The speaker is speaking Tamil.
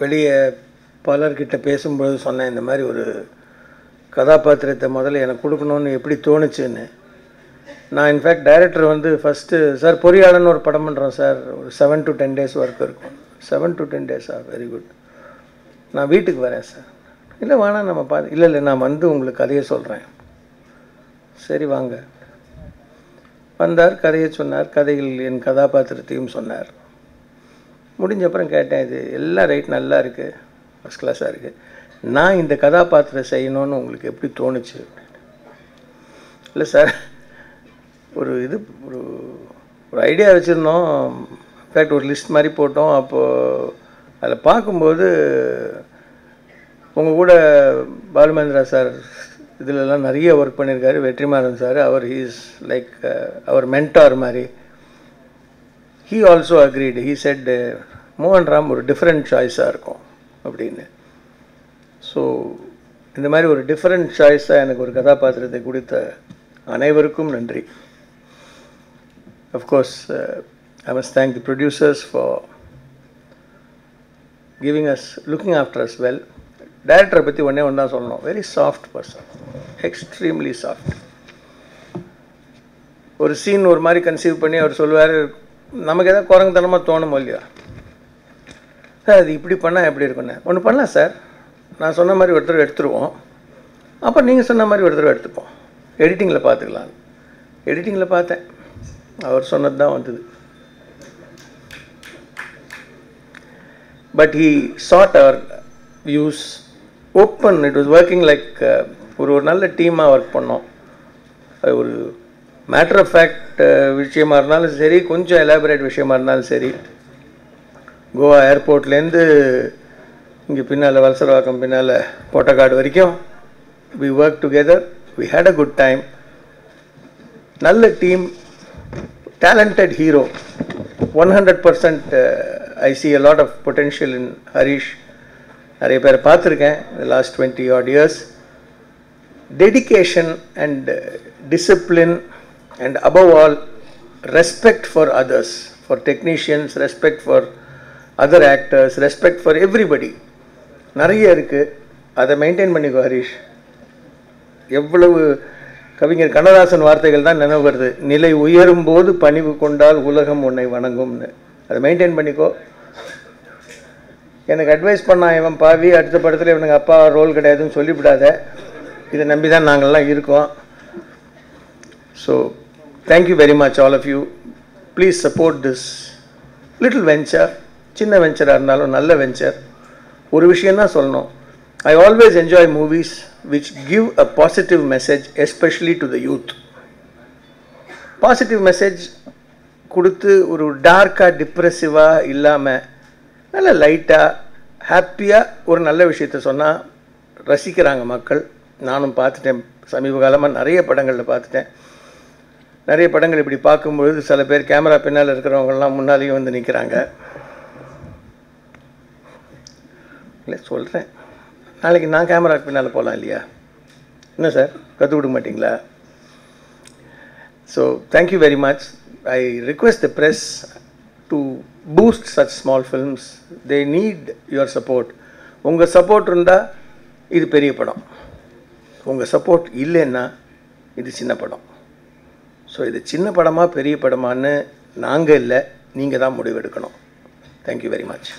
வெளியே பலர்கிட்ட பேசும்போது சொன்னேன், இந்த மாதிரி ஒரு கதாபாத்திரத்தை முதல்ல எனக்கு கொடுக்கணும்னு எப்படி தோணுச்சுன்னு. நான் இன்ஃபேக்ட் டைரக்டர் வந்து ஃபஸ்ட்டு, சார் பொறியாளன்னு ஒரு படம் பண்ணுறோம் சார், ஒரு 7 to 10 days ஒர்க் இருக்கும். 7 to 10 days வெரி குட், நான் வீட்டுக்கு வரேன் சார். இல்லை வேணாம் நம்ம பார்த்து, இல்லை நான் வந்து உங்களுக்கு கதையை சொல்கிறேன். சரி வாங்க. வந்தார், கதையை சொன்னார், கதையில் என் கதாபாத்திரத்தையும் சொன்னார். முடிஞ்ச அப்புறம் கேட்டேன், இது எல்லாம் ரைட், நல்லா இருக்குது, ஃபஸ்ட் கிளாஸாக இருக்குது, நான் இந்த கதாபாத்திரம் செய்யணும்னு உங்களுக்கு எப்படி தோணுச்சு? இல்லை சார், ஒரு ஒரு ஐடியா வச்சுருந்தோம், இன்ஃபேக்ட் ஒரு லிஸ்ட் மாதிரி போட்டோம். அப்போது அதில் பார்க்கும்போது உங்கள் கூட பாலுமேந்திரா சார் இதிலெல்லாம் நிறைய ஒர்க் பண்ணியிருக்காரு, வெற்றிமாறன் சார், அவர் ஹீஸ் லைக் அவர் மென்டார் மாதிரி. He also agreed. He set மோகன் ராம் ஒரு டிஃப்ரெண்ட் சாய்ஸாக இருக்கும் அப்படின்னு. ஸோ இந்த மாதிரி ஒரு டிஃப்ரெண்ட் சாய்ஸாக எனக்கு ஒரு கதாபாத்திரத்தை கொடுத்த அனைவருக்கும் நன்றி. Of course I must thank the producers for giving us, looking after us well. டைரக்டரை பற்றி ஒன்றே ஒன்று தான் சொல்லணும், very soft person, extremely soft. ஒரு சீன் ஒரு மாதிரி கன்சீவ் பண்ணி அவர் சொல்லுவார், நமக்கு எதாவது குரங்குத்தனமாக தோணும் இல்லையா, சார் அது இப்படி பண்ணால் எப்படி இருக்குன்னு. ஒன்று பண்ணலாம் சார், நான் சொன்ன மாதிரி ஒருத்தர் எடுத்துருவோம், அப்போ நீங்கள் சொன்ன மாதிரி ஒருத்தர் எடுத்துப்போம், எடிட்டிங்கில் பார்த்துக்கலாம். எடிட்டிங்கில் பார்த்தேன், அவர் சொன்னது தான் வந்தது. But he sought our views open. It was working like ஒரு நல்ல டீமாக ஒர்க் பண்ணோம். ஒரு மேட்டர் ஆஃப் ஃபேக்ட் விஷயமா இருந்தாலும் சரி, கொஞ்சம் எலாபரேட் விஷயமா இருந்தாலும் சரி, கோவா ஏர்போர்ட்லேருந்து இங்கே பின்னால் வலசரவாக்கம் பின்னால் போட்டக்காடு வரைக்கும் we worked together, we had a good time. நல்ல team, talented hero, 100%. I see a lot of potential in Harish. நிறைய பேர் பார்த்துருக்கேன் the last 20 odd years. Dedication and discipline and above all respect for others, for technicians, respect for other actors, respect for everybody நிறைய இருக்குது. அதை மெயின்டைன் பண்ணிக்கோ ஹரிஷ். எவ்வளவு கவிஞர் கண்ணதாசன் வார்த்தைகள் தான் நினைவு வருது, நிலை உயரும் போது பணிவு கொண்டால் உலகம் உன்னை வணங்கும்னு. அதை மெயின்டைன் பண்ணிக்கோ. எனக்கு அட்வைஸ் பண்ணான், இவன் பாவி, அடுத்த படத்தில் இவனுக்கு அப்பா ரோல் கிடையாதுன்னு சொல்லிவிடாத, இதை நம்பி தான் நாங்கள்லாம் இருக்கோம். So thank you very much all of you. Please support this little venture. சின்ன வெஞ்சராக இருந்தாலும் நல்ல வெஞ்சர். ஒரு விஷயந்தான் சொல்லணும், I always enjoy movies which give a positive message, especially to the youth. Positive message கொடுத்து ஒரு டார்க்காக டிப்ரெசிவாக இல்லாமல் நல்ல லைட்டாக ஹாப்பியாக ஒரு நல்ல விஷயத்த சொன்னால் ரசிக்கிறாங்க மக்கள். நானும் பார்த்துட்டேன், சமீப காலமாக நிறைய படங்களில் பார்த்துட்டேன். நிறைய படங்கள் இப்படி பார்க்கும்பொழுது சில பேர் கேமரா பின்னால் இருக்கிறவங்கலாம் முன்னாலேயும் வந்து நிற்கிறாங்க. இல்லை சொல்கிறேன், நாளைக்கு நான் கேமரா பின்னால் போகலாம் இல்லையா? என்ன சார், கற்றுக் கொடுக்க மாட்டிங்களா? So thank you very much. I request the press to boost such small films. They need your support. உங்கள் சப்போர்ட் இருந்தால் இது பெரிய படம், உங்கள் சப்போர்ட் இல்லைன்னா இது சின்ன படம். ஸோ இது சின்ன படமாக பெரிய படமானு நாங்கள் இல்லை, நீங்கள் தான் முடிவெடுக்கணும். Thank you very much.